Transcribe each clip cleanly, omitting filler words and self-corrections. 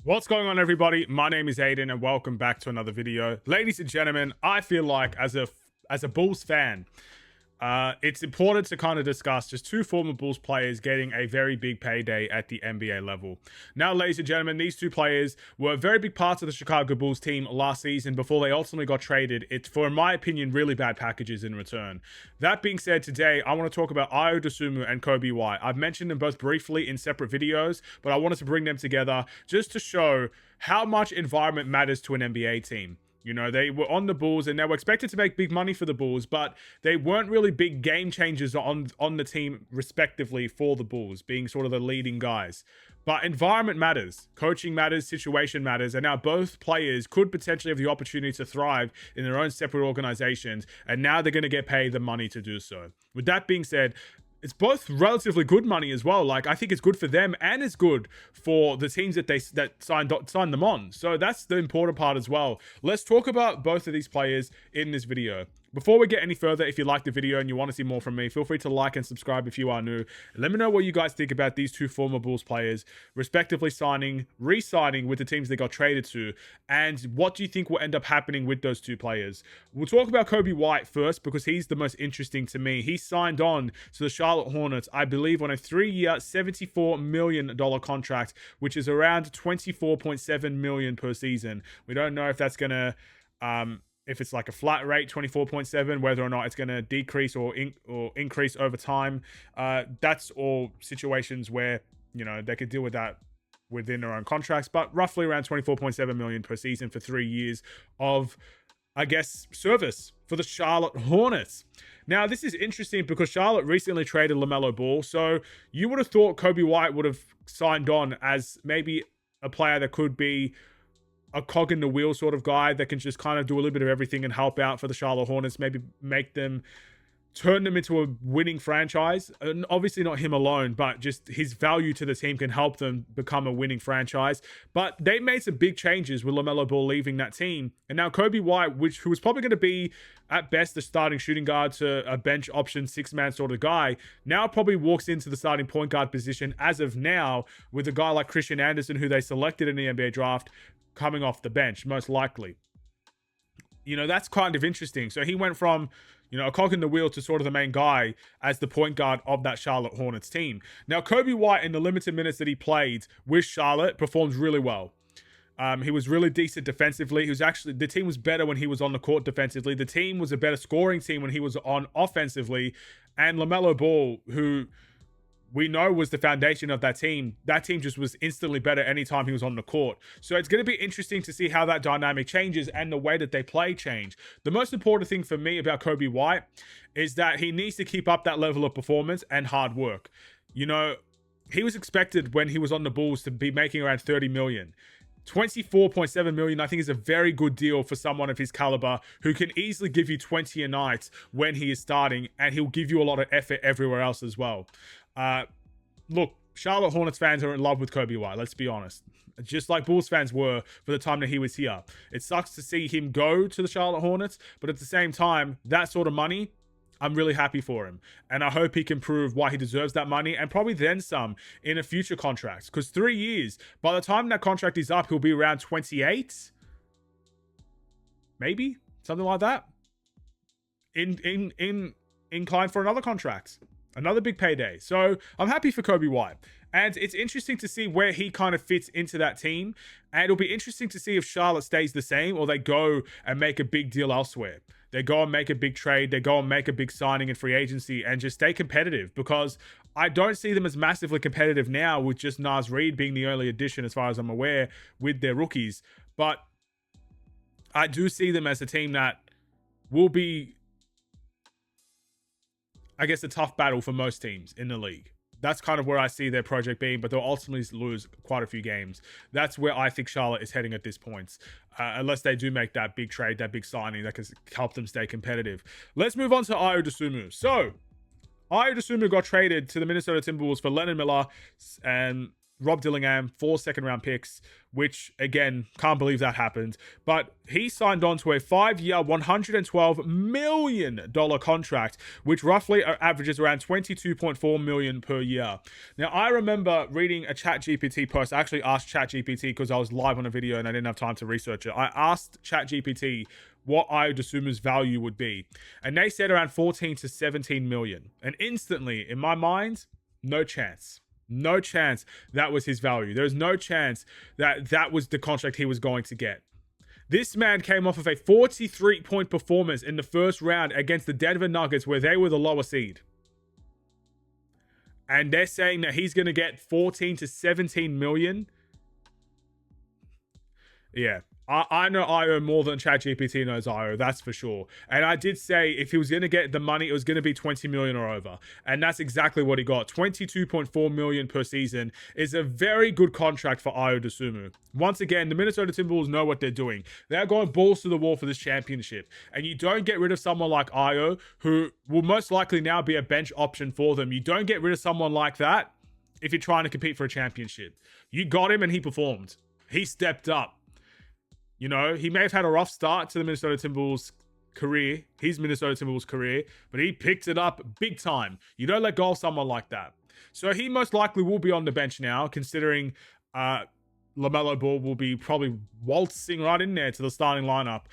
What's going on, everybody? My name is Aiden and welcome back to another video. Ladies and gentlemen, I feel like as a Bulls fan, it's important to kind of discuss just two former Bulls players getting a very big payday at the NBA level. Now, ladies and gentlemen, these two players were very big parts of the Chicago Bulls team last season before they ultimately got traded. It's, for in my opinion, really bad packages in return. That being said, today I want to talk about Ayo Dosunmu and Coby White. I've mentioned them both briefly in separate videos, but I wanted to bring them together just to show how much environment matters to an NBA team. You know, they were on the Bulls and they were expected to make big money for the Bulls, but they weren't really big game changers on the team, respectively, for the Bulls, being sort of the leading guys. But environment matters, coaching matters, situation matters, and now both players could potentially have the opportunity to thrive in their own separate organizations, and now they're going to get paid the money to do so. With that being said, it's both relatively good money as well. Like, I think it's good for them and it's good for the teams that signed them on. So that's the important part as well. Let's talk about both of these players in this video. Before we get any further, if you like the video and you want to see more from me, feel free to like and subscribe if you are new. Let me know what you guys think about these two former Bulls players, respectively re-signing with the teams they got traded to, and what do you think will end up happening with those two players. We'll talk about Coby White first because he's the most interesting to me. He signed on to the Charlotte Hornets, I believe, on a 3-year, $74 million contract, which is around $24.7 million per season. We don't know if that's going to... if it's like a flat rate, 24.7, whether or not it's going to decrease or increase over time. That's all situations where, you know, they could deal with that within their own contracts, but roughly around 24.7 million per season for 3 years of, I guess, service for the Charlotte Hornets. Now, this is interesting because Charlotte recently traded LaMelo Ball, so you would have thought Coby White would have signed on as maybe a player that could be a cog in the wheel sort of guy that can just kind of do a little bit of everything and help out for the Charlotte Hornets, maybe turn them into a winning franchise. And obviously not him alone, but just his value to the team can help them become a winning franchise. But they made some big changes with LaMelo Ball leaving that team. And now Coby White, who was probably going to be at best the starting shooting guard to a bench option six-man sort of guy, now probably walks into the starting point guard position as of now with a guy like Christian Anderson, who they selected in the NBA draft, coming off the bench, most likely. You know, that's kind of interesting. So he went from, you know, a cog in the wheel to sort of the main guy as the point guard of that Charlotte Hornets team. Now, Coby White, in the limited minutes that he played with Charlotte, performed really well. He was really decent defensively. The team was better when he was on the court defensively. The team was a better scoring team when he was on offensively. And LaMelo Ball, who we know was the foundation of that team just was instantly better anytime he was on the court. So it's going to be interesting to see how that dynamic changes and the way that they play change. The most important thing for me about Coby White is that he needs to keep up that level of performance and hard work. You know, he was expected when he was on the Bulls to be making around $30 million. 24.7 million, I think, is a very good deal for someone of his caliber who can easily give you 20 a night when he is starting, and he'll give you a lot of effort everywhere else as well. Look, Charlotte Hornets fans are in love with Coby White, let's be honest. Just like Bulls fans were for the time that he was here. It sucks to see him go to the Charlotte Hornets, but at the same time, that sort of money, I'm really happy for him. And I hope he can prove why he deserves that money and probably then some in a future contract. Because 3 years, by the time that contract is up, he'll be around 28. Maybe something like that. Inclined for another contract. Another big payday. So I'm happy for Coby White. And it's interesting to see where he kind of fits into that team. And it'll be interesting to see if Charlotte stays the same or they go and make a big deal elsewhere. They go and make a big trade. They go and make a big signing in free agency and just stay competitive, because I don't see them as massively competitive now with just Naz Reid being the only addition, as far as I'm aware, with their rookies. But I do see them as a team that will be, I guess, a tough battle for most teams in the league. That's kind of where I see their project being, but they'll ultimately lose quite a few games. That's where I think Charlotte is heading at this point, unless they do make that big trade, that big signing that can help them stay competitive. Let's move on to Ayo Dosunmu. So, Ayo Dosunmu got traded to the Minnesota Timberwolves for Leonard Miller, and Rob Dillingham, 4 second-round picks, which, again, can't believe that happened. But he signed on to a 5-year, $112 million contract, which roughly averages around $22.4 million per year. Now, I remember reading a ChatGPT post. I actually asked ChatGPT because I was live on a video and I didn't have time to research it. I asked ChatGPT what Ayo Dosunmu's value would be, and they said around 14 to 17 million. And instantly, in my mind, no chance. No chance that was his value. There's no chance that that was the contract he was going to get. This man came off of a 43-point performance in the first round against the Denver Nuggets, where they were the lower seed. And they're saying that he's going to get 14 to 17 million. Yeah. I know Ayo more than ChatGPT knows Ayo, that's for sure. And I did say if he was going to get the money, it was going to be 20 million or over. And that's exactly what he got. 22.4 million per season is a very good contract for Ayo Dosunmu. Once again, the Minnesota Timberwolves know what they're doing. They're going balls to the wall for this championship. And you don't get rid of someone like Ayo, who will most likely now be a bench option for them. You don't get rid of someone like that if you're trying to compete for a championship. You got him and he performed. He stepped up. You know, he may have had a rough start to the Minnesota Timberwolves career, his Minnesota Timberwolves career, but he picked it up big time. You don't let go of someone like that. So he most likely will be on the bench now, considering LaMelo Ball will be probably waltzing right in there to the starting lineup.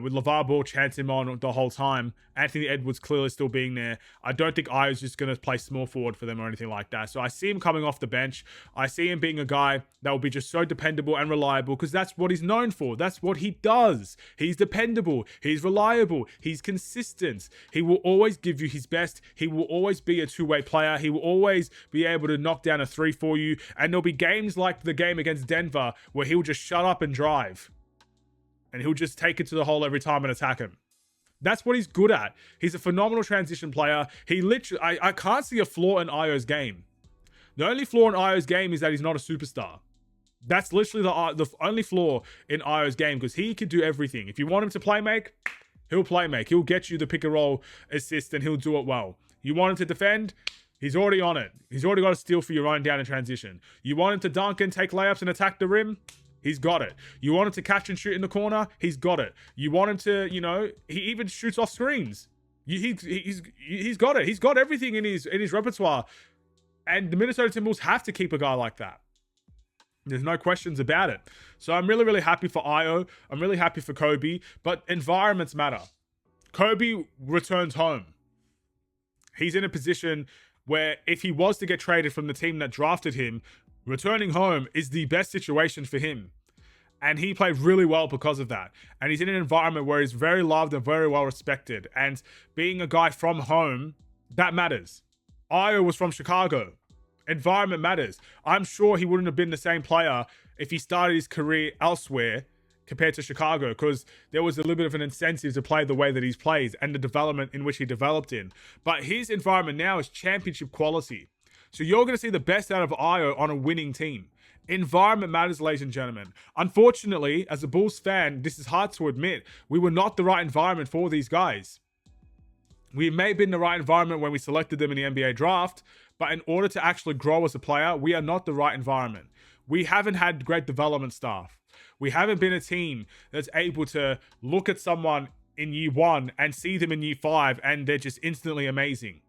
With LeVar Ball chanting him on the whole time. Anthony Edwards clearly still being there. I don't think Ayo's just going to play small forward for them or anything like that. So I see him coming off the bench. I see him being a guy that will be just so dependable and reliable, because that's what he's known for. That's what he does. He's dependable. He's reliable. He's consistent. He will always give you his best. He will always be a two-way player. He will always be able to knock down a three for you. And there'll be games like the game against Denver where he'll just shut up and drive. And he'll just take it to the hole every time and attack him. That's what he's good at. He's a phenomenal transition player. He literally, I can't see a flaw in Ayo's game. The only flaw in Ayo's game is that he's not a superstar. That's literally the only flaw in Ayo's game, because he can do everything. If you want him to play make, he'll play make. He'll get you the pick and roll assist and he'll do it well. You want him to defend, he's already on it. He's already got a steal for you running down in transition. You want him to dunk and take layups and attack the rim, he's got it. You want him to catch and shoot in the corner? He's got it. You want him to, you know, he even shoots off screens. He's got it. He's got everything in his repertoire. And the Minnesota Timberwolves have to keep a guy like that. There's no questions about it. So I'm really, really happy for Ayo. I'm really happy for Kobe. But environments matter. Kobe returns home. He's in a position where if he was to get traded from the team that drafted him, returning home is the best situation for him. And he played really well because of that. And he's in an environment where he's very loved and very well respected. And being a guy from home, that matters. Ayo was from Chicago. Environment matters. I'm sure he wouldn't have been the same player if he started his career elsewhere compared to Chicago, because there was a little bit of an incentive to play the way that he's played and the development in which he developed in. But his environment now is championship quality. So you're going to see the best out of Ayo on a winning team. Environment matters, ladies and gentlemen. Unfortunately, as a Bulls fan, this is hard to admit. We were not the right environment for these guys. We may have been the right environment when we selected them in the NBA draft, but in order to actually grow as a player, we are not the right environment. We haven't had great development staff. We haven't been a team that's able to look at someone in year one and see them in year five and they're just instantly amazing.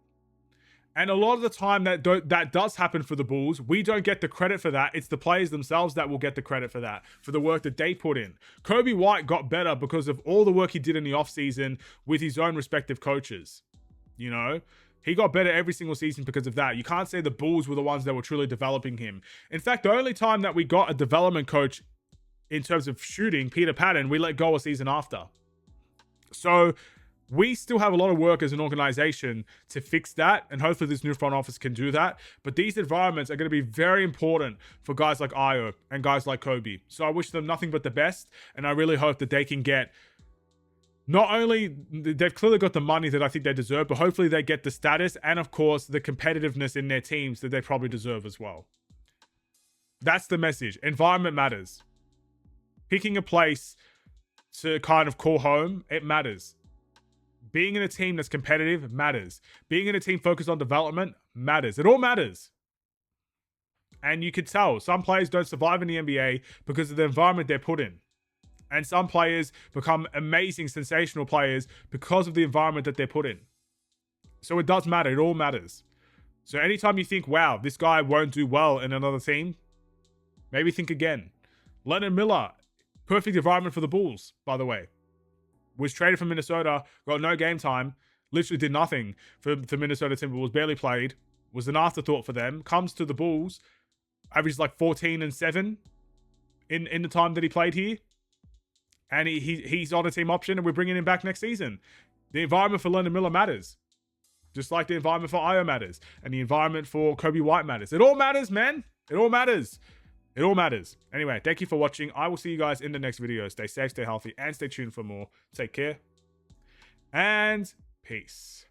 And a lot of the time that does happen for the Bulls. We don't get the credit for that. It's the players themselves that will get the credit for that, for the work that they put in. Coby White got better because of all the work he did in the offseason with his own respective coaches. You know, he got better every single season because of that. You can't say the Bulls were the ones that were truly developing him. In fact, the only time that we got a development coach in terms of shooting, Peter Patton, we let go a season after. So we still have a lot of work as an organization to fix that, and hopefully this new front office can do that. But these environments are going to be very important for guys like Ayo and guys like Kobe. So I wish them nothing but the best, and I really hope that they can get, not only, they've clearly got the money that I think they deserve, but hopefully they get the status and, of course, the competitiveness in their teams that they probably deserve as well. That's the message. Environment matters. Picking a place to kind of call home, it matters. Being in a team that's competitive matters. Being in a team focused on development matters. It all matters. And you could tell some players don't survive in the NBA because of the environment they're put in. And some players become amazing, sensational players because of the environment that they're put in. So it does matter. It all matters. So anytime you think, wow, this guy won't do well in another team, maybe think again. Leonard Miller, perfect environment for the Bulls, by the way. Was traded from Minnesota, got no game time, literally did nothing for the Minnesota Timberwolves, barely played, was an afterthought for them, comes to the Bulls, averaged like 14 and 7 in the time that he played here. And he's on a team option, and we're bringing him back next season. The environment for Leonard Miller matters. Just like the environment for Ayo matters. And the environment for Kobe White matters. It all matters, man. It all matters. It all matters. Anyway, thank you for watching. I will see you guys in the next video. Stay safe, stay healthy, and stay tuned for more. Take care. And peace.